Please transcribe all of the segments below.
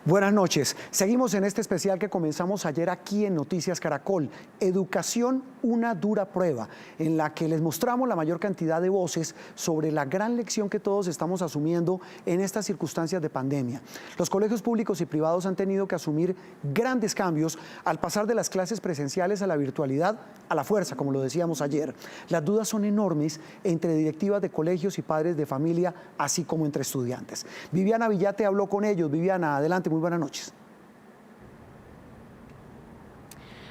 Buenas noches. Seguimos en este especial que comenzamos ayer aquí en Noticias Caracol. Educación, una dura prueba, en la que les mostramos la mayor cantidad de voces sobre la gran lección que todos estamos asumiendo en estas circunstancias de pandemia. Los colegios públicos y privados han tenido que asumir grandes cambios al pasar de las clases presenciales a la virtualidad a la fuerza, como lo decíamos ayer. Las dudas son enormes entre directivas de colegios y padres de familia, así como entre estudiantes. Viviana Villate habló con ellos. Viviana, adelante. Muy buenas noches.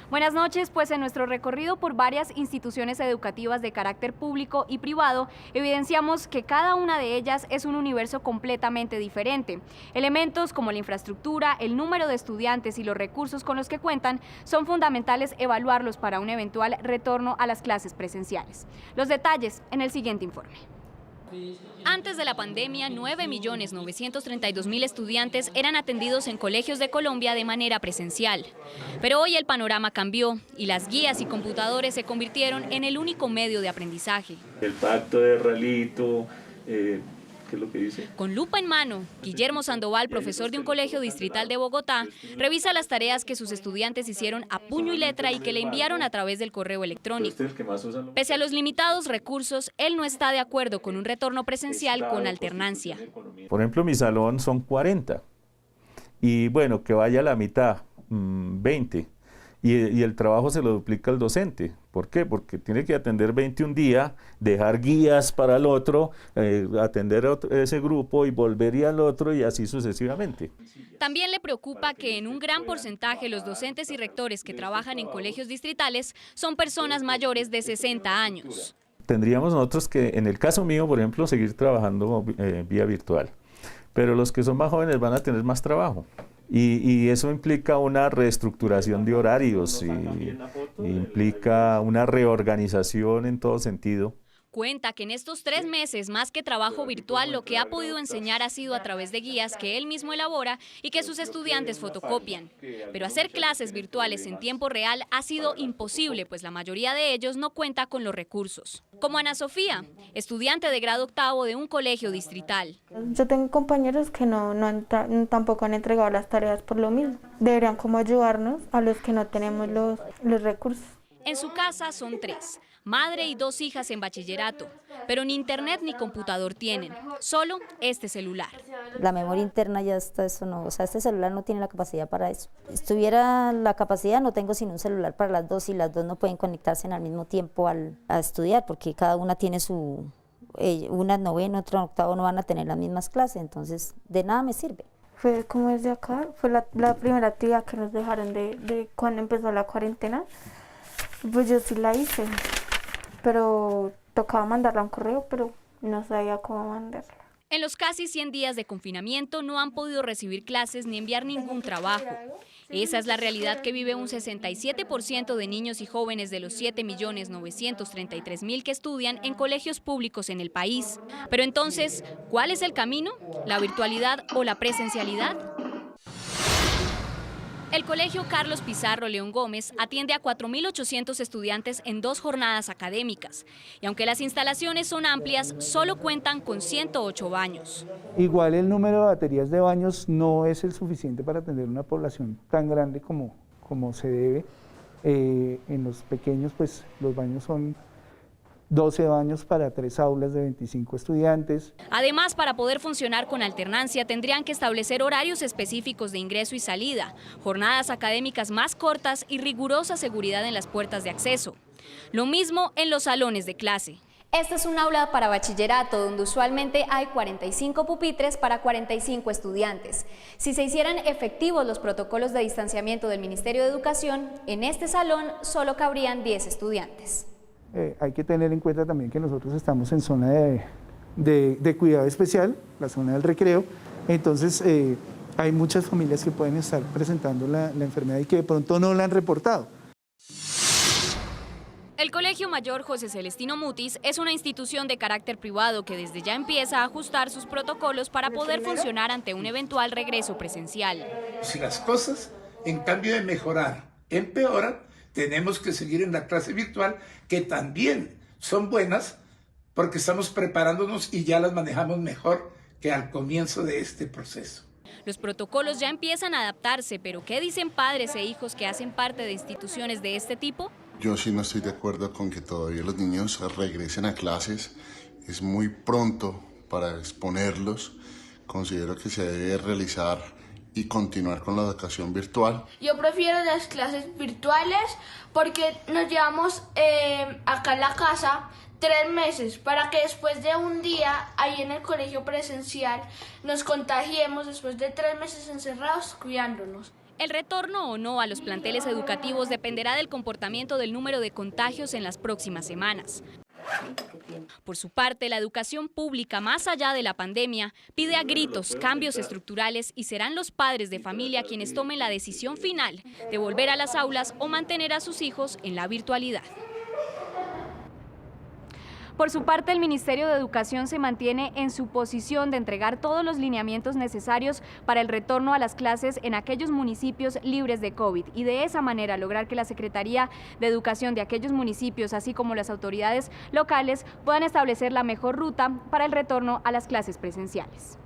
Buenas noches, pues en nuestro recorrido por varias instituciones educativas de carácter público y privado, evidenciamos que cada una de ellas es un universo completamente diferente. Elementos como la infraestructura, el número de estudiantes y los recursos con los que cuentan son fundamentales evaluarlos para un eventual retorno a las clases presenciales. Los detalles en el siguiente informe. Antes de la pandemia, 9.932.000 estudiantes eran atendidos en colegios de Colombia de manera presencial. Pero hoy el panorama cambió y las guías y computadores se convirtieron en el único medio de aprendizaje. El pacto de Ralito, ¿qué es lo que dice? Con lupa en mano, Guillermo Sandoval, profesor de un colegio distrital de Bogotá, revisa las tareas que sus estudiantes hicieron a puño y letra y que le enviaron a través del correo electrónico. Pese a los limitados recursos, él no está de acuerdo con un retorno presencial con alternancia. Por ejemplo, mi salón son 40 y bueno, que vaya a la mitad, 20. Y el trabajo se lo duplica el docente. ¿Por qué? Porque tiene que atender 20 un día, dejar guías para el otro, atender a ese grupo y volver al otro y así sucesivamente. También le preocupa que en un gran porcentaje los docentes y rectores que trabajan en colegios distritales son personas mayores de 60 años. Tendríamos nosotros que, en el caso mío, por ejemplo, seguir trabajando vía virtual. Pero los que son más jóvenes van a tener más trabajo. Y eso implica una reestructuración de horarios y implica una reorganización en todo sentido. Cuenta que en estos 3 meses, más que trabajo virtual, lo que ha podido enseñar ha sido a través de guías que él mismo elabora y que sus estudiantes fotocopian. Pero hacer clases virtuales en tiempo real ha sido imposible, pues la mayoría de ellos no cuenta con los recursos. Como Ana Sofía, estudiante de grado octavo de un colegio distrital. Yo tengo compañeros que tampoco han entregado las tareas por lo mismo. Deberían como ayudarnos a los que no tenemos los recursos. En su casa son 3, madre y 2 hijas en bachillerato, pero ni internet ni computador tienen, solo este celular. La memoria interna ya está, eso no, o sea, este celular no tiene la capacidad para eso. Si tuviera la capacidad, no tengo sino un celular para las 2 y las 2 no pueden conectarse al mismo tiempo a estudiar, porque cada una tiene una noveno, otra octavo, no van a tener las mismas clases, entonces de nada me sirve. Fue como desde acá, fue la primera actividad que nos dejaron de cuando empezó la cuarentena. Pues yo sí la hice, pero tocaba mandarla a un correo, pero no sabía cómo mandarla. En los casi 100 días de confinamiento no han podido recibir clases ni enviar ningún trabajo. Esa es la realidad que vive un 67% de niños y jóvenes de los 7.933.000 que estudian en colegios públicos en el país. Pero entonces, ¿cuál es el camino? ¿La virtualidad o la presencialidad? El Colegio Carlos Pizarro León Gómez atiende a 4.800 estudiantes en 2 jornadas académicas. Y aunque las instalaciones son amplias, solo cuentan con 108 baños. Igual el número de baterías de baños no es el suficiente para atender una población tan grande como se debe. En los pequeños, pues los baños son 12 baños para 3 aulas de 25 estudiantes. Además, para poder funcionar con alternancia, tendrían que establecer horarios específicos de ingreso y salida, jornadas académicas más cortas y rigurosa seguridad en las puertas de acceso. Lo mismo en los salones de clase. Esta es un aula para bachillerato donde usualmente hay 45 pupitres para 45 estudiantes. Si se hicieran efectivos los protocolos de distanciamiento del Ministerio de Educación, en este salón solo cabrían 10 estudiantes. Hay que tener en cuenta también que nosotros estamos en zona de cuidado especial, la zona del recreo, entonces hay muchas familias que pueden estar presentando la enfermedad y que de pronto no la han reportado. El Colegio Mayor José Celestino Mutis es una institución de carácter privado que desde ya empieza a ajustar sus protocolos para poder funcionar ante un eventual regreso presencial. Si las cosas, en cambio de mejorar, empeoran, tenemos que seguir en la clase virtual, que también son buenas porque estamos preparándonos y ya las manejamos mejor que al comienzo de este proceso. Los protocolos ya empiezan a adaptarse, pero ¿qué dicen padres e hijos que hacen parte de instituciones de este tipo? Yo sí no estoy de acuerdo con que todavía los niños regresen a clases. Es muy pronto para exponerlos. Considero que se debe realizar y continuar con la educación virtual. Yo prefiero las clases virtuales porque nos llevamos acá en la casa 3 meses para que después de un día ahí en el colegio presencial nos contagiemos después de 3 meses encerrados cuidándonos. El retorno o no a los planteles educativos dependerá del comportamiento del número de contagios en las próximas semanas. Por su parte, la educación pública, más allá de la pandemia, pide a gritos cambios estructurales y serán los padres de familia quienes tomen la decisión final de volver a las aulas o mantener a sus hijos en la virtualidad. Por su parte, el Ministerio de Educación se mantiene en su posición de entregar todos los lineamientos necesarios para el retorno a las clases en aquellos municipios libres de COVID y de esa manera lograr que la Secretaría de Educación de aquellos municipios, así como las autoridades locales, puedan establecer la mejor ruta para el retorno a las clases presenciales.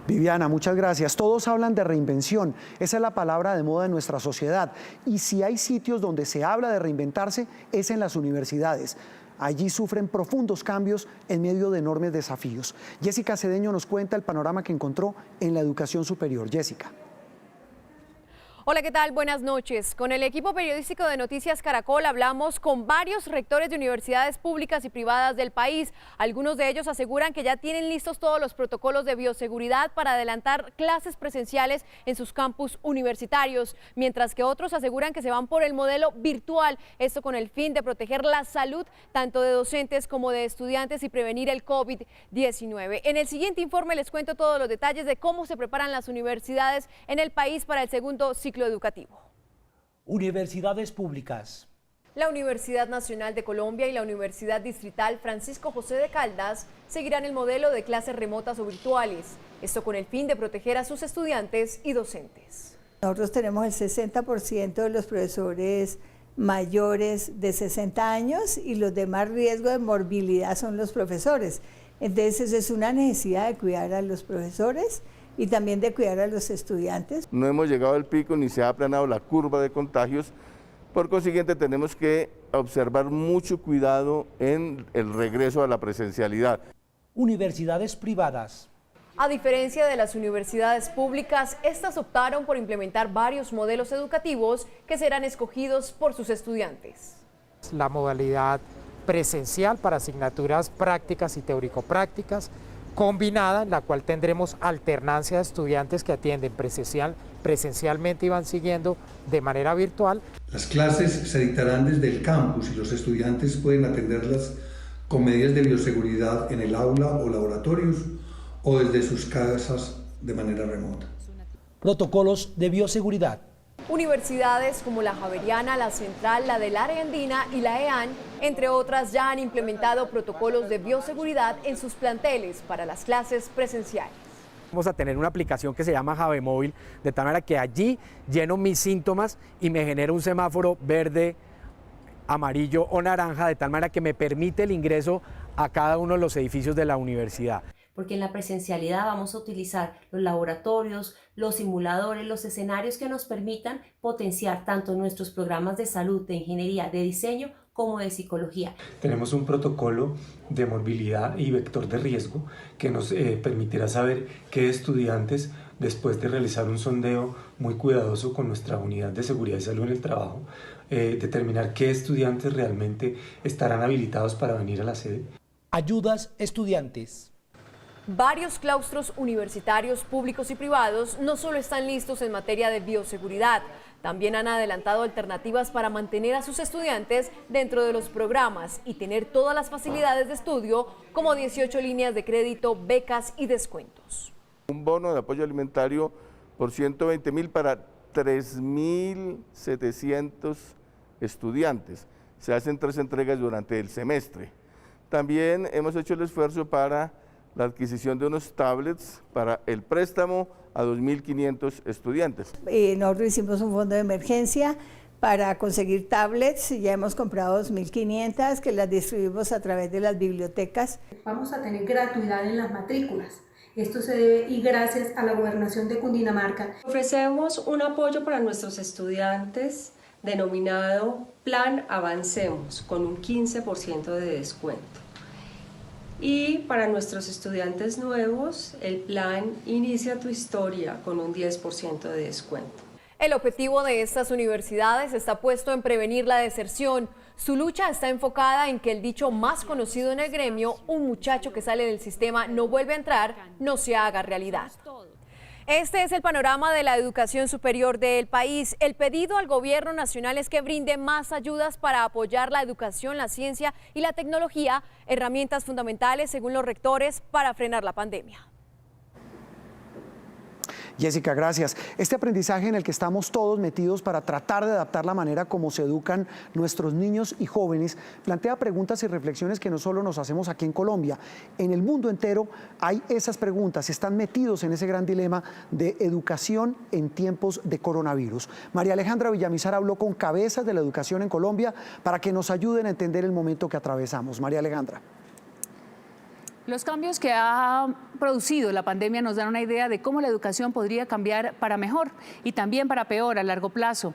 Viviana, muchas gracias. Todos hablan de reinvención, esa es la palabra de moda en nuestra sociedad. Y si hay sitios donde se habla de reinventarse, es en las universidades. Allí sufren profundos cambios en medio de enormes desafíos. Jessica Cedeño nos cuenta el panorama que encontró en la educación superior. Jessica. Hola, ¿qué tal? Buenas noches. Con el equipo periodístico de Noticias Caracol hablamos con varios rectores de universidades públicas y privadas del país. Algunos de ellos aseguran que ya tienen listos todos los protocolos de bioseguridad para adelantar clases presenciales en sus campus universitarios, mientras que otros aseguran que se van por el modelo virtual, esto con el fin de proteger la salud tanto de docentes como de estudiantes y prevenir el COVID-19. En el siguiente informe les cuento todos los detalles de cómo se preparan las universidades en el país para el segundo ciclo educativo. Universidades públicas. La Universidad Nacional de Colombia y la Universidad Distrital Francisco José de Caldas seguirán el modelo de clases remotas o virtuales, esto con el fin de proteger a sus estudiantes y docentes. Nosotros tenemos el 60% de los profesores mayores de 60 años y los de más riesgo de morbilidad son los profesores. Entonces es una necesidad de cuidar a los profesores y también de cuidar a los estudiantes. No hemos llegado al pico ni se ha aplanado la curva de contagios, por consiguiente tenemos que observar mucho cuidado en el regreso a la presencialidad. Universidades privadas. A diferencia de las universidades públicas, estas optaron por implementar varios modelos educativos que serán escogidos por sus estudiantes. La modalidad presencial para asignaturas prácticas y teórico-prácticas, combinada en la cual tendremos alternancia de estudiantes que atienden presencialmente y van siguiendo de manera virtual. Las clases se dictarán desde el campus y los estudiantes pueden atenderlas con medidas de bioseguridad en el aula o laboratorios o desde sus casas de manera remota. Protocolos de bioseguridad. Universidades como la Javeriana, la Central, la del Área Andina y la EAN, entre otras, ya han implementado protocolos de bioseguridad en sus planteles para las clases presenciales. Vamos a tener una aplicación que se llama Javemóvil, de tal manera que allí lleno mis síntomas y me genera un semáforo verde, amarillo o naranja, de tal manera que me permite el ingreso a cada uno de los edificios de la universidad. Porque en la presencialidad vamos a utilizar los laboratorios, los simuladores, los escenarios que nos permitan potenciar tanto nuestros programas de salud, de ingeniería, de diseño, como de psicología. Tenemos un protocolo de morbilidad y vector de riesgo que nos permitirá saber qué estudiantes, después de realizar un sondeo muy cuidadoso con nuestra unidad de seguridad y salud en el trabajo, determinar qué estudiantes realmente estarán habilitados para venir a la sede. Ayudas estudiantes. Varios claustros universitarios públicos y privados no solo están listos en materia de bioseguridad, también han adelantado alternativas para mantener a sus estudiantes dentro de los programas y tener todas las facilidades de estudio, como 18 líneas de crédito, becas y descuentos. Un bono de apoyo alimentario por 120.000 para 3.700 estudiantes. Se hacen 3 entregas durante el semestre. También hemos hecho el esfuerzo para la adquisición de unos tablets para el préstamo a 2.500 estudiantes. Nosotros hicimos un fondo de emergencia para conseguir tablets, ya hemos comprado 2.500 que las distribuimos a través de las bibliotecas. Vamos a tener gratuidad en las matrículas, Esto se debe y gracias a la Gobernación de Cundinamarca. Ofrecemos un apoyo para nuestros estudiantes denominado Plan Avancemos con un 15% de descuento. Y para nuestros estudiantes nuevos, el plan Inicia tu Historia con un 10% de descuento. El objetivo de estas universidades está puesto en prevenir la deserción. Su lucha está enfocada en que el dicho más conocido en el gremio, un muchacho que sale del sistema no vuelve a entrar, no se haga realidad. Este es el panorama de la educación superior del país. El pedido al gobierno nacional es que brinde más ayudas para apoyar la educación, la ciencia y la tecnología, herramientas fundamentales, según los rectores, para frenar la pandemia. Jessica, gracias. Este aprendizaje en el que estamos todos metidos para tratar de adaptar la manera como se educan nuestros niños y jóvenes plantea preguntas y reflexiones que no solo nos hacemos aquí en Colombia. En el mundo entero hay esas preguntas, están metidos en ese gran dilema de educación en tiempos de coronavirus. María Alejandra Villamizar habló con cabezas de la educación en Colombia para que nos ayuden a entender el momento que atravesamos. María Alejandra. Los cambios que ha producido la pandemia nos dan una idea de cómo la educación podría cambiar para mejor y también para peor a largo plazo.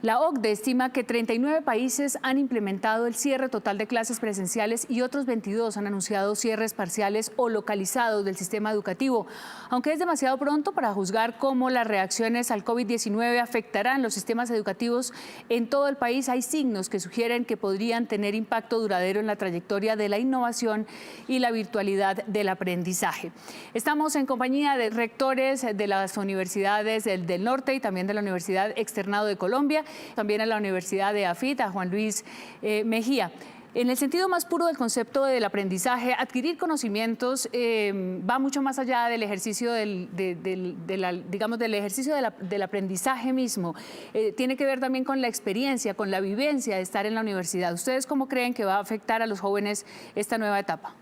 La OCDE estima que 39 países han implementado el cierre total de clases presenciales y otros 22 han anunciado cierres parciales o localizados del sistema educativo. Aunque es demasiado pronto para juzgar cómo las reacciones al COVID-19 afectarán los sistemas educativos en todo el país, hay signos que sugieren que podrían tener impacto duradero en la trayectoria de la innovación y la virtualidad del aprendizaje. Estamos en compañía de rectores de las universidades del norte y también de la Universidad Externado de Colombia, también a la Universidad de AFIT, a Juan Luis Mejía. En el sentido más puro del concepto del aprendizaje, adquirir conocimientos va mucho más allá del ejercicio del aprendizaje mismo. Tiene que ver también con la experiencia, con la vivencia de estar en la universidad. ¿Ustedes cómo creen que va a afectar a los jóvenes esta nueva etapa?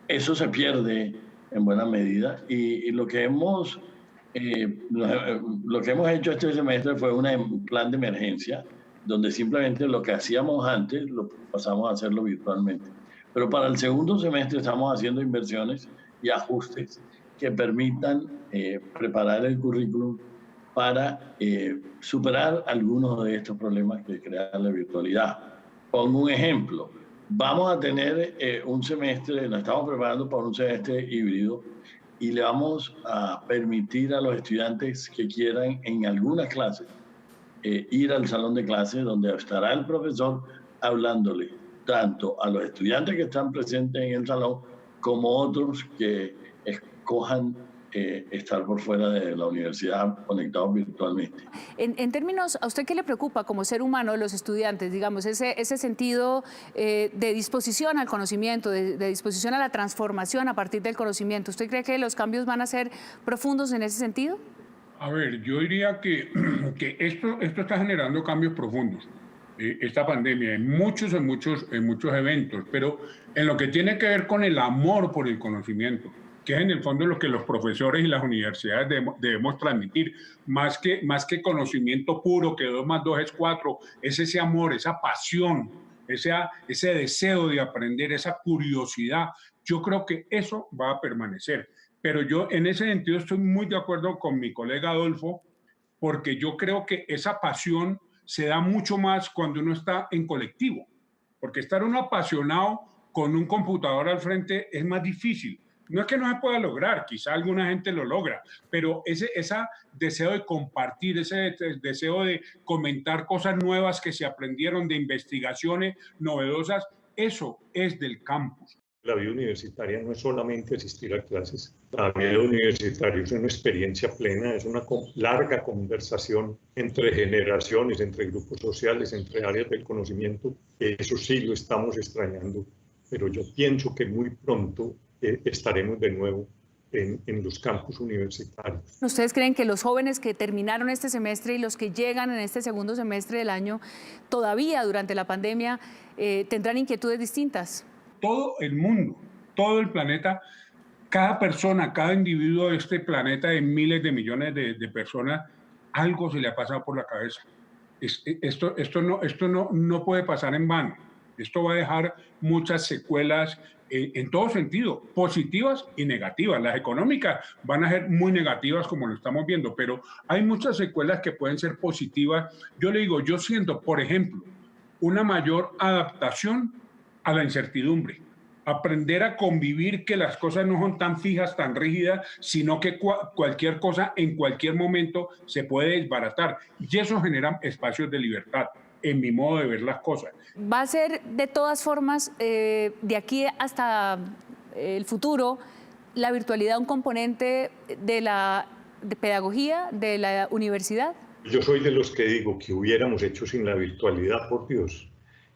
Eso se pierde en buena medida y lo que hemos hecho este semestre fue un plan de emergencia donde simplemente lo que hacíamos antes lo pasamos a hacerlo virtualmente. Pero para el segundo semestre estamos haciendo inversiones y ajustes que permitan preparar el currículum para superar algunos de estos problemas que crea la virtualidad. Pongo un ejemplo. Vamos a tener un semestre, nos estamos preparando para un semestre híbrido y le vamos a permitir a los estudiantes que quieran en algunas clases ir al salón de clases donde estará el profesor hablándole tanto a los estudiantes que están presentes en el salón como otros que escojan estar por fuera de la universidad conectados virtualmente. En términos, ¿a usted qué le preocupa como ser humano de los estudiantes? Digamos, ese sentido de disposición al conocimiento, de disposición a la transformación a partir del conocimiento. ¿Usted cree que los cambios van a ser profundos en ese sentido? A ver, yo diría que esto está generando cambios profundos. Esta pandemia en muchos eventos, pero en lo que tiene que ver con el amor por el conocimiento, que es en el fondo lo que los profesores y las universidades debemos transmitir, más que conocimiento puro, que 2 más 2 es 4, es ese amor, esa pasión, ese deseo de aprender, esa curiosidad. Yo creo que eso va a permanecer, pero yo en ese sentido estoy muy de acuerdo con mi colega Adolfo, porque yo creo que esa pasión se da mucho más cuando uno está en colectivo, porque estar uno apasionado con un computador al frente es más difícil. No es que no se pueda lograr, quizá alguna gente lo logra, pero ese deseo de compartir, ese deseo de comentar cosas nuevas que se aprendieron, de investigaciones novedosas, eso es del campus. La vida universitaria no es solamente asistir a clases. La vida universitaria es una experiencia plena, es una larga conversación entre generaciones, entre grupos sociales, entre áreas del conocimiento. Eso sí lo estamos extrañando, pero yo pienso que muy pronto estaremos de nuevo en los campus universitarios. ¿Ustedes creen que los jóvenes que terminaron este semestre y los que llegan en este segundo semestre del año, todavía durante la pandemia, tendrán inquietudes distintas? Todo el mundo, todo el planeta, cada persona, cada individuo de este planeta de miles de millones de personas, algo se le ha pasado por la cabeza. Esto no puede pasar en vano. Esto va a dejar muchas secuelas en todo sentido, positivas y negativas. Las económicas van a ser muy negativas como lo estamos viendo, pero hay muchas secuelas que pueden ser positivas. Yo le digo, yo siento, por ejemplo, una mayor adaptación a la incertidumbre. Aprender a convivir, que las cosas no son tan fijas, tan rígidas, sino que cualquier cosa en cualquier momento se puede desbaratar. Y eso genera espacios de libertad, en mi modo de ver las cosas. Va a ser de todas formas, de aquí hasta el futuro, la virtualidad un componente de la pedagogía de la universidad. Yo soy de los que digo que hubiéramos hecho sin la virtualidad, por Dios.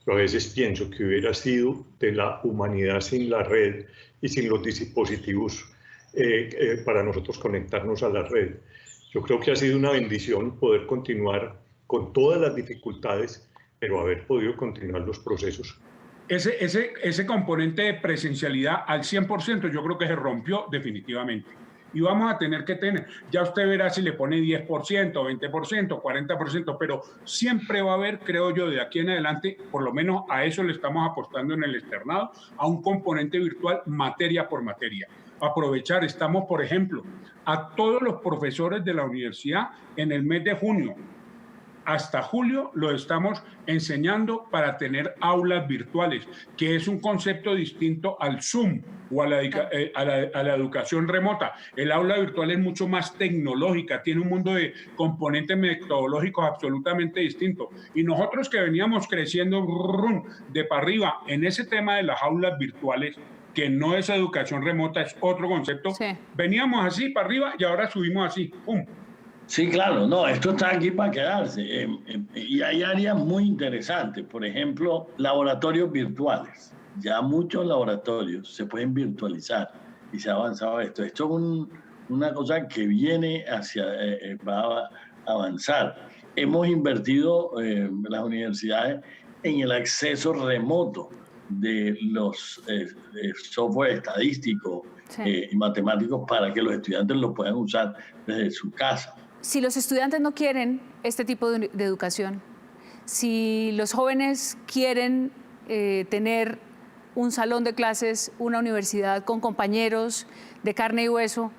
Yo a veces pienso que hubiera sido de la humanidad sin la red y sin los dispositivos para nosotros conectarnos a la red. Yo creo que ha sido una bendición poder continuar con todas las dificultades, pero haber podido continuar los procesos. Ese componente de presencialidad al 100% yo creo que se rompió definitivamente. Y vamos a tener que tener, ya usted verá si le pone 10%, 20%, 40%, pero siempre va a haber, creo yo, de aquí en adelante, por lo menos a eso le estamos apostando en el externado, a un componente virtual materia por materia. Aprovechar, estamos, por ejemplo, a todos los profesores de la universidad en el mes de junio, hasta julio lo estamos enseñando para tener aulas virtuales, que es un concepto distinto al Zoom o a la educación remota. El aula virtual es mucho más tecnológica, tiene un mundo de componentes metodológicos absolutamente distintos. Y nosotros que veníamos creciendo de para arriba en ese tema de las aulas virtuales, que no es educación remota, es otro concepto, veníamos así para arriba y ahora subimos así, ¡pum! Sí, claro, no, esto está aquí para quedarse. Y hay áreas muy interesantes, por ejemplo, laboratorios virtuales. Ya muchos laboratorios se pueden virtualizar y se ha avanzado esto. Esto es una cosa que viene va a avanzar. Hemos invertido las universidades en el acceso remoto de los software estadísticos y matemáticos para que los estudiantes lo puedan usar desde su casa. Si los estudiantes no quieren este tipo de educación, si los jóvenes quieren tener un salón de clases, una universidad con compañeros de carne y hueso,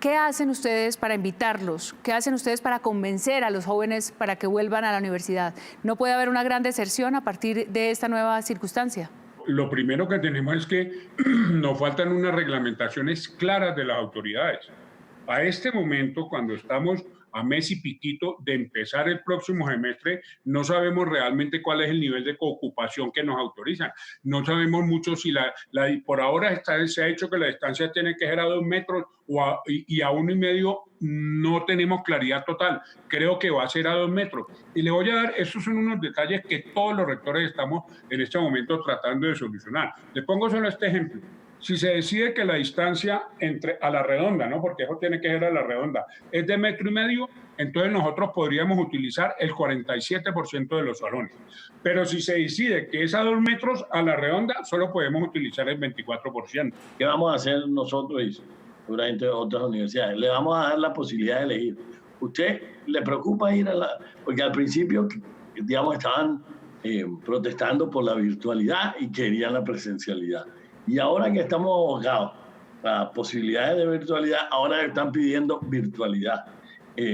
¿qué hacen ustedes para invitarlos? ¿Qué hacen ustedes para convencer a los jóvenes para que vuelvan a la universidad? ¿No puede haber una gran deserción a partir de esta nueva circunstancia? Lo primero que tenemos es que nos faltan unas reglamentaciones claras de las autoridades. A este momento, cuando estamos a mes y piquito de empezar el próximo semestre, no sabemos realmente cuál es el nivel de ocupación que nos autorizan. No sabemos mucho si por ahora se ha hecho que la distancia tiene que ser a 2 metros y a 1,5 no tenemos claridad total. Creo que va a ser a 2 metros. Y le voy a dar, esos son unos detalles que todos los rectores estamos en este momento tratando de solucionar. Le pongo solo este ejemplo. Si se decide que la distancia a la redonda, ¿no? Porque eso tiene que ser a la redonda, es de 1,5 metros, entonces nosotros podríamos utilizar el 47% de los salones. Pero si se decide que es a 2 metros a la redonda, solo podemos utilizar el 24%. ¿Qué vamos a hacer nosotros y seguramente otras universidades? Le vamos a dar la posibilidad de elegir. ¿Usted le preocupa ir porque al principio, digamos, estaban protestando por la virtualidad y querían la presencialidad? Y ahora que estamos abocados a posibilidades de virtualidad, ahora están pidiendo virtualidad.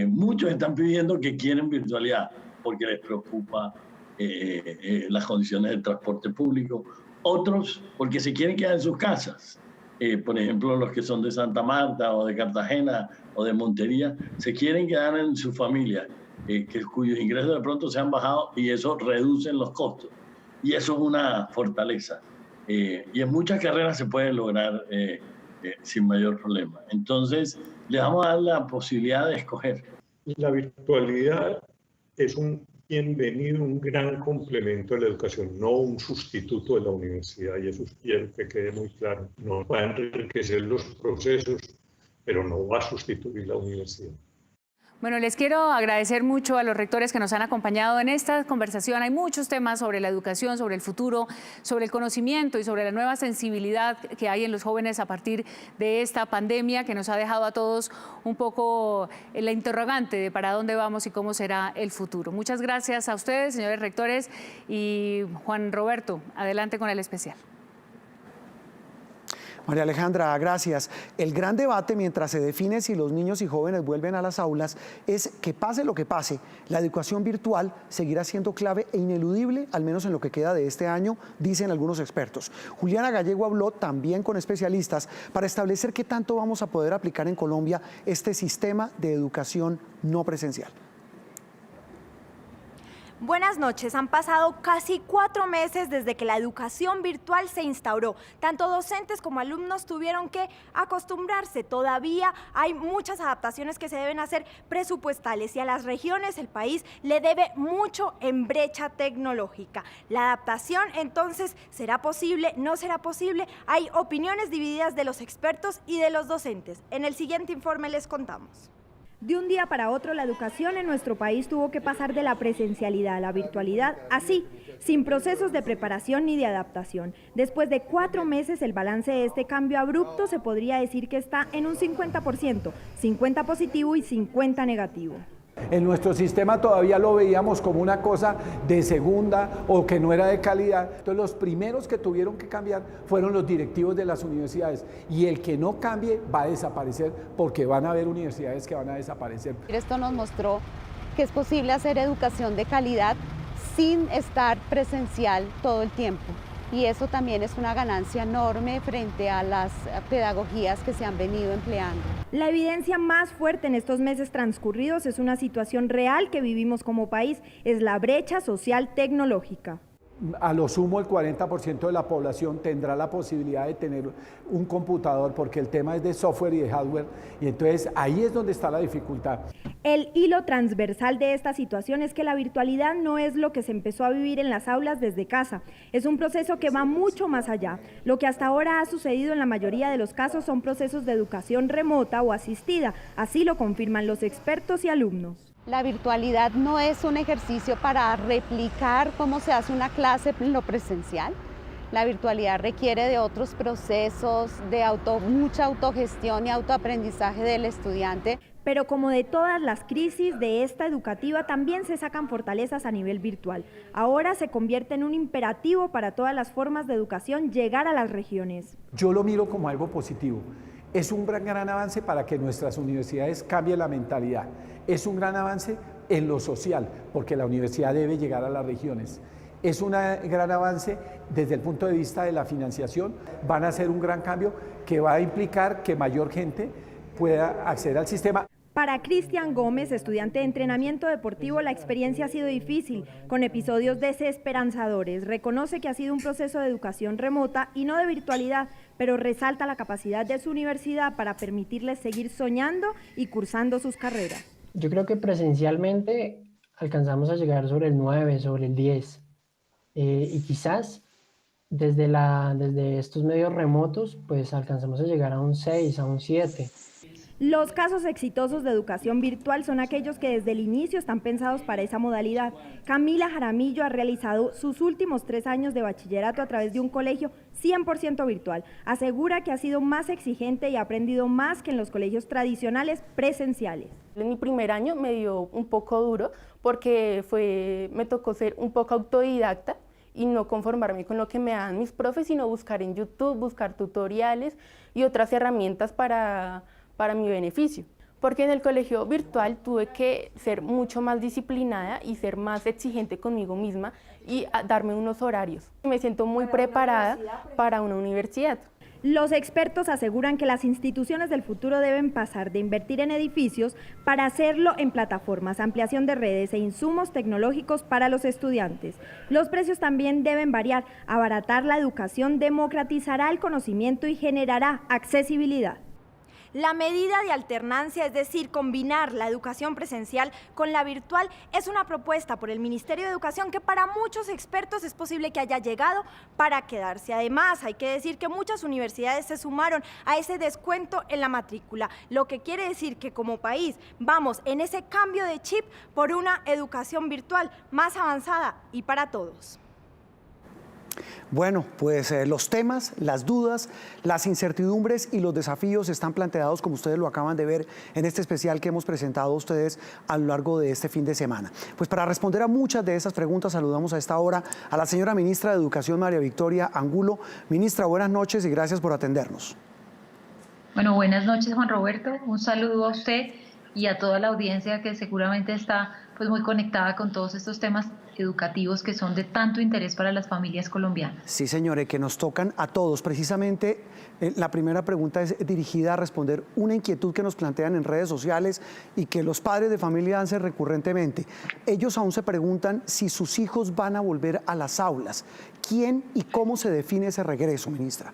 Muchos están pidiendo que quieren virtualidad porque les preocupa las condiciones del transporte público. Otros porque se quieren quedar en sus casas. Por ejemplo, los que son de Santa Marta o de Cartagena o de Montería, se quieren quedar en su familia, cuyos ingresos de pronto se han bajado y eso reduce los costos. Y eso es una fortaleza. Y en muchas carreras se puede lograr sin mayor problema. Entonces, le vamos a dar la posibilidad de escoger. La virtualidad es un bienvenido, un gran complemento de la educación, no un sustituto de la universidad, y eso quiero que quede muy claro. No va a enriquecer los procesos, pero no va a sustituir la universidad. Bueno, les quiero agradecer mucho a los rectores que nos han acompañado en esta conversación. Hay muchos temas sobre la educación, sobre el futuro, sobre el conocimiento y sobre la nueva sensibilidad que hay en los jóvenes a partir de esta pandemia que nos ha dejado a todos un poco la interrogante de para dónde vamos y cómo será el futuro. Muchas gracias a ustedes, señores rectores, y Juan Roberto, adelante con el especial. María Alejandra, gracias. El gran debate mientras se define si los niños y jóvenes vuelven a las aulas es que pase lo que pase, la educación virtual seguirá siendo clave e ineludible, al menos en lo que queda de este año, dicen algunos expertos. Juliana Gallego habló también con especialistas para establecer qué tanto vamos a poder aplicar en Colombia este sistema de educación no presencial. Buenas noches. Han pasado casi 4 meses desde que la educación virtual se instauró. Tanto docentes como alumnos tuvieron que acostumbrarse. Todavía hay muchas adaptaciones que se deben hacer presupuestales y a las regiones el país le debe mucho en brecha tecnológica. La adaptación entonces ¿será posible? ¿No será posible? Hay opiniones divididas de los expertos y de los docentes. En el siguiente informe les contamos. De un día para otro, la educación en nuestro país tuvo que pasar de la presencialidad a la virtualidad, así, sin procesos de preparación ni de adaptación. Después de 4 meses, el balance de este cambio abrupto se podría decir que está en un 50%, 50 positivo y 50 negativo. En nuestro sistema todavía lo veíamos como una cosa de segunda o que no era de calidad. Entonces los primeros que tuvieron que cambiar fueron los directivos de las universidades y el que no cambie va a desaparecer porque van a haber universidades que van a desaparecer. Esto nos mostró que es posible hacer educación de calidad sin estar presencial todo el tiempo. Y eso también es una ganancia enorme frente a las pedagogías que se han venido empleando. La evidencia más fuerte en estos meses transcurridos es una situación real que vivimos como país, es la brecha social tecnológica. A lo sumo el 40% de la población tendrá la posibilidad de tener un computador porque el tema es de software y de hardware y entonces ahí es donde está la dificultad. El hilo transversal de esta situación es que la virtualidad no es lo que se empezó a vivir en las aulas desde casa, es un proceso que va mucho más allá. Lo que hasta ahora ha sucedido en la mayoría de los casos son procesos de educación remota o asistida, así lo confirman los expertos y alumnos. La virtualidad no es un ejercicio para replicar cómo se hace una clase en lo presencial. La virtualidad requiere de otros procesos, de mucha autogestión y autoaprendizaje del estudiante. Pero como de todas las crisis de esta educativa, también se sacan fortalezas a nivel virtual. Ahora se convierte en un imperativo para todas las formas de educación llegar a las regiones. Yo lo miro como algo positivo. Es un gran avance para que nuestras universidades cambien la mentalidad. Es un gran avance en lo social, porque la universidad debe llegar a las regiones. Es un gran avance desde el punto de vista de la financiación. Van a ser un gran cambio que va a implicar que mayor gente pueda acceder al sistema. Para Cristian Gómez, estudiante de entrenamiento deportivo, la experiencia ha sido difícil, con episodios desesperanzadores. Reconoce que ha sido un proceso de educación remota y no de virtualidad, pero resalta la capacidad de su universidad para permitirles seguir soñando y cursando sus carreras. Yo creo que presencialmente alcanzamos a llegar sobre el 9, sobre el 10. Y quizás desde estos medios remotos, pues alcanzamos a llegar a un 6, a un 7. Los casos exitosos de educación virtual son aquellos que desde el inicio están pensados para esa modalidad. Camila Jaramillo ha realizado sus últimos 3 años de bachillerato a través de un colegio 100% virtual. Asegura que ha sido más exigente y ha aprendido más que en los colegios tradicionales presenciales. En mi primer año me dio un poco duro porque me tocó ser un poco autodidacta y no conformarme con lo que me dan mis profes, sino buscar en YouTube, buscar tutoriales y otras herramientas para mi beneficio. Porque en el colegio virtual tuve que ser mucho más disciplinada y ser más exigente conmigo misma y darme unos horarios. Me siento muy preparada para una universidad. Los expertos aseguran que las instituciones del futuro deben pasar de invertir en edificios para hacerlo en plataformas, ampliación de redes e insumos tecnológicos para los estudiantes. Los precios también deben variar. Abaratar la educación democratizará el conocimiento y generará accesibilidad. La medida de alternancia, es decir, combinar la educación presencial con la virtual, es una propuesta por el Ministerio de Educación que para muchos expertos es posible que haya llegado para quedarse. Además, hay que decir que muchas universidades se sumaron a ese descuento en la matrícula, lo que quiere decir que como país vamos en ese cambio de chip por una educación virtual más avanzada y para todos. Bueno, pues los temas, las dudas, las incertidumbres y los desafíos están planteados, como ustedes lo acaban de ver, en este especial que hemos presentado a ustedes a lo largo de este fin de semana. Pues para responder a muchas de esas preguntas, saludamos a esta hora a la señora ministra de Educación, María Victoria Angulo. Ministra, buenas noches y gracias por atendernos. Bueno, buenas noches, Juan Roberto. Un saludo a usted y a toda la audiencia que seguramente está pues muy conectada con todos estos temas educativos que son de tanto interés para las familias colombianas. Sí, señores, que nos tocan a todos. Precisamente la primera pregunta es dirigida a responder una inquietud que nos plantean en redes sociales y que los padres de familia hacen recurrentemente. Ellos aún se preguntan si sus hijos van a volver a las aulas. ¿Quién y cómo se define ese regreso, ministra?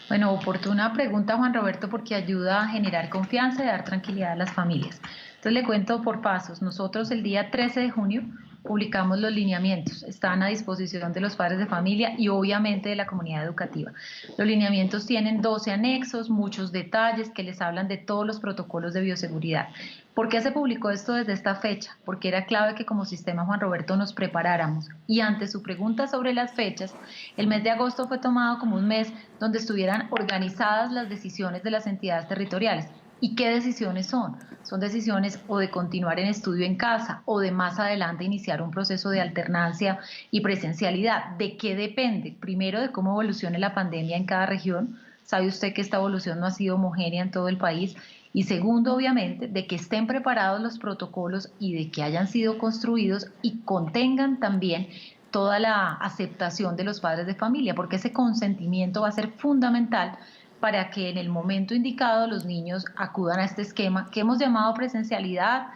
Bueno, oportuna pregunta, Juan Roberto, porque ayuda a generar confianza y dar tranquilidad a las familias. Entonces le cuento por pasos. Nosotros el día 13 de junio publicamos los lineamientos. Están a disposición de los padres de familia y obviamente de la comunidad educativa. Los lineamientos tienen 12 anexos, muchos detalles que les hablan de todos los protocolos de bioseguridad. ¿Por qué se publicó esto desde esta fecha? Porque era clave que como sistema, Juan Roberto, nos preparáramos. Y ante su pregunta sobre las fechas, el mes de agosto fue tomado como un mes donde estuvieran organizadas las decisiones de las entidades territoriales. ¿Y qué decisiones son? Son decisiones o de continuar en estudio en casa o de más adelante iniciar un proceso de alternancia y presencialidad. ¿De qué depende? Primero, de cómo evolucione la pandemia en cada región. Sabe usted que esta evolución no ha sido homogénea en todo el país. Y segundo, obviamente, de que estén preparados los protocolos y de que hayan sido construidos y contengan también toda la aceptación de los padres de familia, porque ese consentimiento va a ser fundamental para que en el momento indicado los niños acudan a este esquema que hemos llamado presencialidad.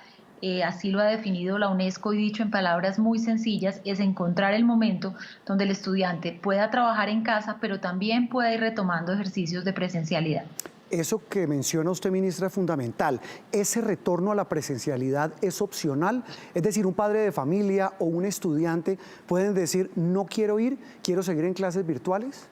Así lo ha definido la UNESCO y dicho en palabras muy sencillas, es encontrar el momento donde el estudiante pueda trabajar en casa, pero también pueda ir retomando ejercicios de presencialidad. Eso que menciona usted, ministra, es fundamental. ¿Ese retorno a la presencialidad es opcional? Es decir, un padre de familia o un estudiante pueden decir, no quiero ir, quiero seguir en clases virtuales.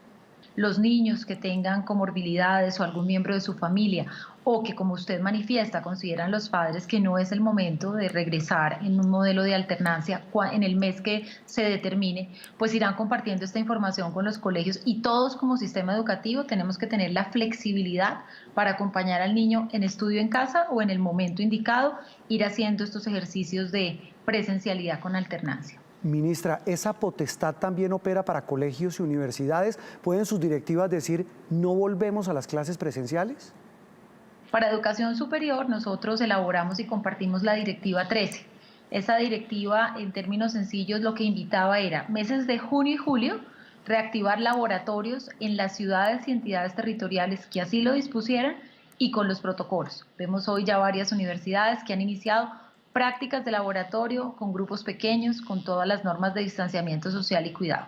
Los niños que tengan comorbilidades o algún miembro de su familia o que, como usted manifiesta, consideran los padres que no es el momento de regresar en un modelo de alternancia en el mes que se determine, pues irán compartiendo esta información con los colegios y todos como sistema educativo tenemos que tener la flexibilidad para acompañar al niño en estudio en casa o en el momento indicado ir haciendo estos ejercicios de presencialidad con alternancia. Ministra, ¿esa potestad también opera para colegios y universidades? ¿Pueden sus directivas decir no volvemos a las clases presenciales? Para educación superior nosotros elaboramos y compartimos la directiva 13. Esa directiva, en términos sencillos, lo que invitaba era meses de junio y julio reactivar laboratorios en las ciudades y entidades territoriales que así lo dispusieran y con los protocolos. Vemos hoy ya varias universidades que han iniciado prácticas de laboratorio con grupos pequeños, con todas las normas de distanciamiento social y cuidado,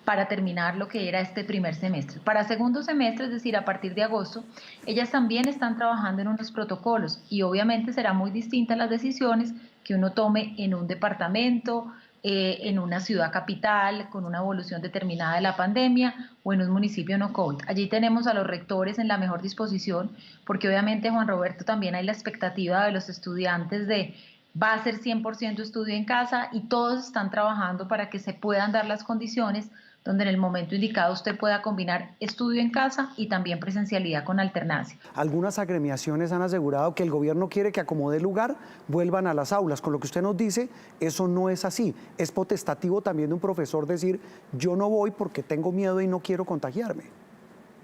para terminar lo que era este primer semestre. Para segundo semestre, es decir, a partir de agosto, ellas también están trabajando en unos protocolos y obviamente serán muy distintas las decisiones que uno tome en un departamento, en una ciudad capital, con una evolución determinada de la pandemia o en un municipio no COVID. Allí tenemos a los rectores en la mejor disposición, porque obviamente, Juan Roberto, también hay la expectativa de los estudiantes de va a ser 100% estudio en casa y todos están trabajando para que se puedan dar las condiciones donde en el momento indicado usted pueda combinar estudio en casa y también presencialidad con alternancia. Algunas agremiaciones han asegurado que el gobierno quiere que acomode lugar, vuelvan a las aulas. Con lo que usted nos dice, eso no es así. Es potestativo también de un profesor decir, yo no voy porque tengo miedo y no quiero contagiarme.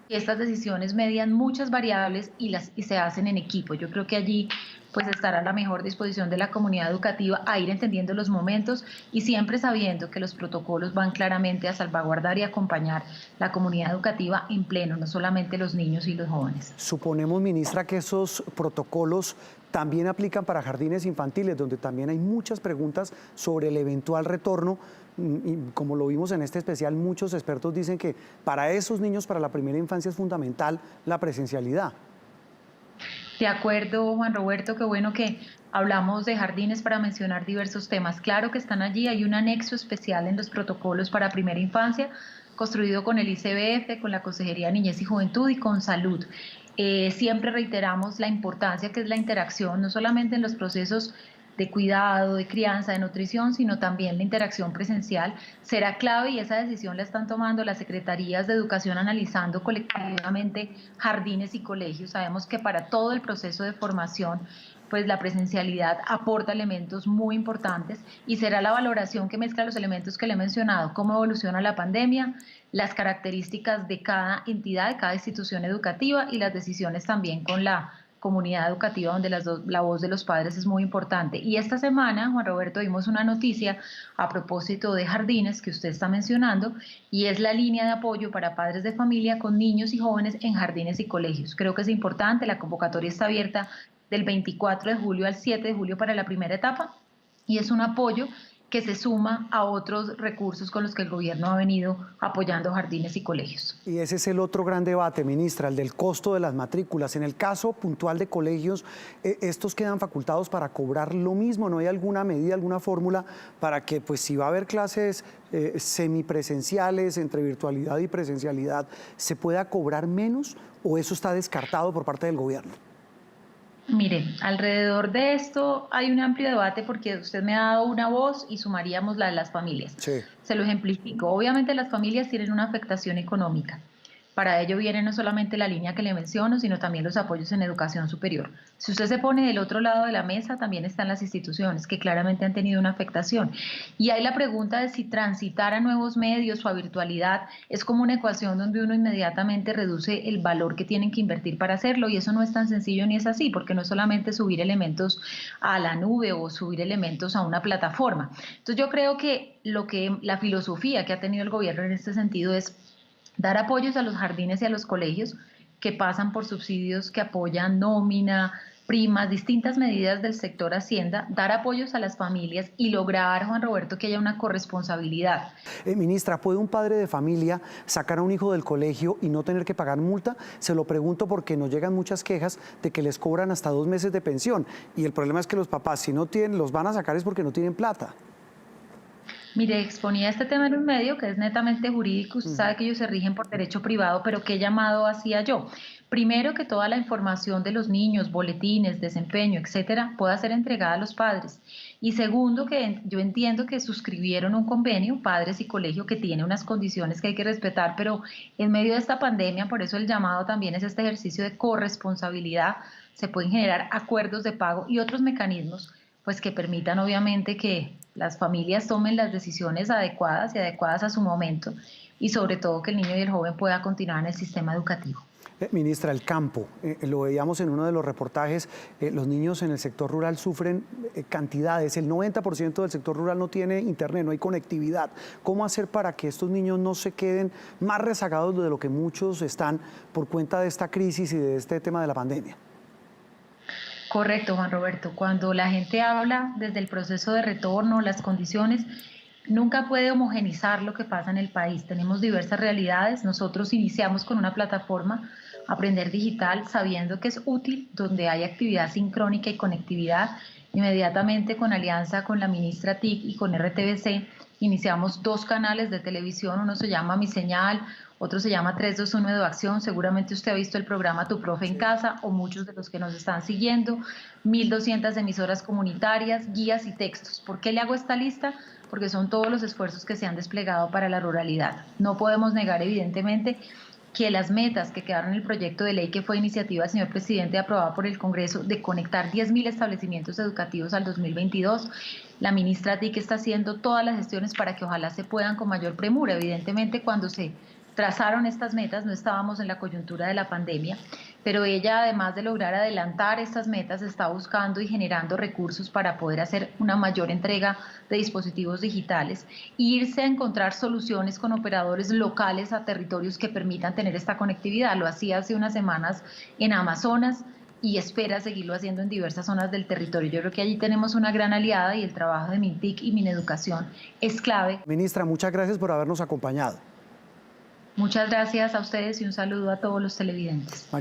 Estas decisiones median muchas variables y se hacen en equipo. Yo creo que allí pues estará a la mejor disposición de la comunidad educativa a ir entendiendo los momentos y siempre sabiendo que los protocolos van claramente a salvaguardar y acompañar la comunidad educativa en pleno, no solamente los niños y los jóvenes. Suponemos, ministra, que esos protocolos también aplican para jardines infantiles, donde también hay muchas preguntas sobre el eventual retorno. Y como lo vimos en este especial, muchos expertos dicen que para esos niños, para la primera infancia, es fundamental la presencialidad. De acuerdo, Juan Roberto, qué bueno que hablamos de jardines para mencionar diversos temas. Claro que están allí, hay un anexo especial en los protocolos para primera infancia, construido con el ICBF, con la Consejería de Niñez y Juventud y con Salud. Siempre reiteramos la importancia que es la interacción, no solamente en los procesos de cuidado, de crianza, de nutrición, sino también la interacción presencial será clave, y esa decisión la están tomando las secretarías de educación analizando colectivamente jardines y colegios. Sabemos que para todo el proceso de formación pues la presencialidad aporta elementos muy importantes, y será la valoración que mezcla los elementos que le he mencionado: cómo evoluciona la pandemia, las características de cada entidad, de cada institución educativa, y las decisiones también con la comunidad educativa, donde la voz de los padres es muy importante. Y esta semana, Juan Roberto, vimos una noticia a propósito de jardines que usted está mencionando, y es la línea de apoyo para padres de familia con niños y jóvenes en jardines y colegios. Creo que es importante, la convocatoria está abierta del 24 de julio al 7 de julio para la primera etapa, y es un apoyo que se suma a otros recursos con los que el gobierno ha venido apoyando jardines y colegios. Y ese es el otro gran debate, ministra, el del costo de las matrículas. En el caso puntual de colegios, ¿estos quedan facultados para cobrar lo mismo? ¿No hay alguna medida, alguna fórmula para que, pues, si va a haber clases semipresenciales, entre virtualidad y presencialidad, se pueda cobrar menos, o eso está descartado por parte del gobierno? Mire, alrededor de esto hay un amplio debate, porque usted me ha dado una voz y sumaríamos la de las familias. Sí. Se lo ejemplifico. Obviamente las familias tienen una afectación económica. Para ello viene no solamente la línea que le menciono, sino también los apoyos en educación superior. Si usted se pone del otro lado de la mesa, también están las instituciones que claramente han tenido una afectación. Y hay la pregunta de si transitar a nuevos medios o a virtualidad es como una ecuación donde uno inmediatamente reduce el valor que tienen que invertir para hacerlo, y eso no es tan sencillo ni es así, porque no es solamente subir elementos a la nube o subir elementos a una plataforma. Entonces yo creo que la filosofía que ha tenido el gobierno en este sentido es dar apoyos a los jardines y a los colegios, que pasan por subsidios que apoyan nómina, primas, distintas medidas del sector Hacienda, dar apoyos a las familias y lograr, Juan Roberto, que haya una corresponsabilidad. Ministra, ¿puede un padre de familia sacar a un hijo del colegio y no tener que pagar multa? Se lo pregunto porque nos llegan muchas quejas de que les cobran hasta 2 meses de pensión, y el problema es que los papás, si no tienen, los van a sacar es porque no tienen plata. Mire, exponía este tema en un medio que es netamente jurídico. Usted sabe que ellos se rigen por derecho privado, pero ¿qué llamado hacía yo? Primero, que toda la información de los niños, boletines, desempeño, etcétera, pueda ser entregada a los padres. Y segundo, que yo entiendo que suscribieron un convenio, padres y colegio, que tiene unas condiciones que hay que respetar, pero en medio de esta pandemia, por eso el llamado también es este ejercicio de corresponsabilidad. Se pueden generar acuerdos de pago y otros mecanismos, pues, que permitan obviamente que las familias tomen las decisiones adecuadas y adecuadas a su momento, y sobre todo que el niño y el joven pueda continuar en el sistema educativo. Ministra, el campo, lo veíamos en uno de los reportajes, los niños en el sector rural sufren cantidades, el 90% del sector rural no tiene internet, no hay conectividad. ¿Cómo hacer para que estos niños no se queden más rezagados de lo que muchos están por cuenta de esta crisis y de este tema de la pandemia? Correcto, Juan Roberto. Cuando la gente habla desde el proceso de retorno, las condiciones, nunca puede homogenizar lo que pasa en el país. Tenemos diversas realidades. Nosotros iniciamos con una plataforma, Aprender Digital, sabiendo que es útil donde hay actividad sincrónica y conectividad. Inmediatamente, con alianza con la ministra TIC y con RTBC, iniciamos 2 canales de televisión. Uno se llama Mi Señal, otro se llama 321 Eduacción. Seguramente usted ha visto el programa Tu Profe en Casa, o muchos de los que nos están siguiendo. 1.200 emisoras comunitarias, guías y textos. ¿Por qué le hago esta lista? Porque son todos los esfuerzos que se han desplegado para la ruralidad. No podemos negar, evidentemente, que las metas que quedaron en el proyecto de ley, que fue iniciativa del señor presidente aprobada por el Congreso, de conectar 10.000 establecimientos educativos al 2022, la ministra TIC está haciendo todas las gestiones para que ojalá se puedan con mayor premura. Evidentemente, cuando se trazaron estas metas no estábamos en la coyuntura de la pandemia, pero ella, además de lograr adelantar estas metas, está buscando y generando recursos para poder hacer una mayor entrega de dispositivos digitales e irse a encontrar soluciones con operadores locales a territorios que permitan tener esta conectividad. Lo hacía hace unas semanas en Amazonas y espera seguirlo haciendo en diversas zonas del territorio. Yo creo que allí tenemos una gran aliada, y el trabajo de MINTIC y Mineducación es clave. Ministra, muchas gracias por habernos acompañado. Muchas gracias a ustedes y un saludo a todos los televidentes.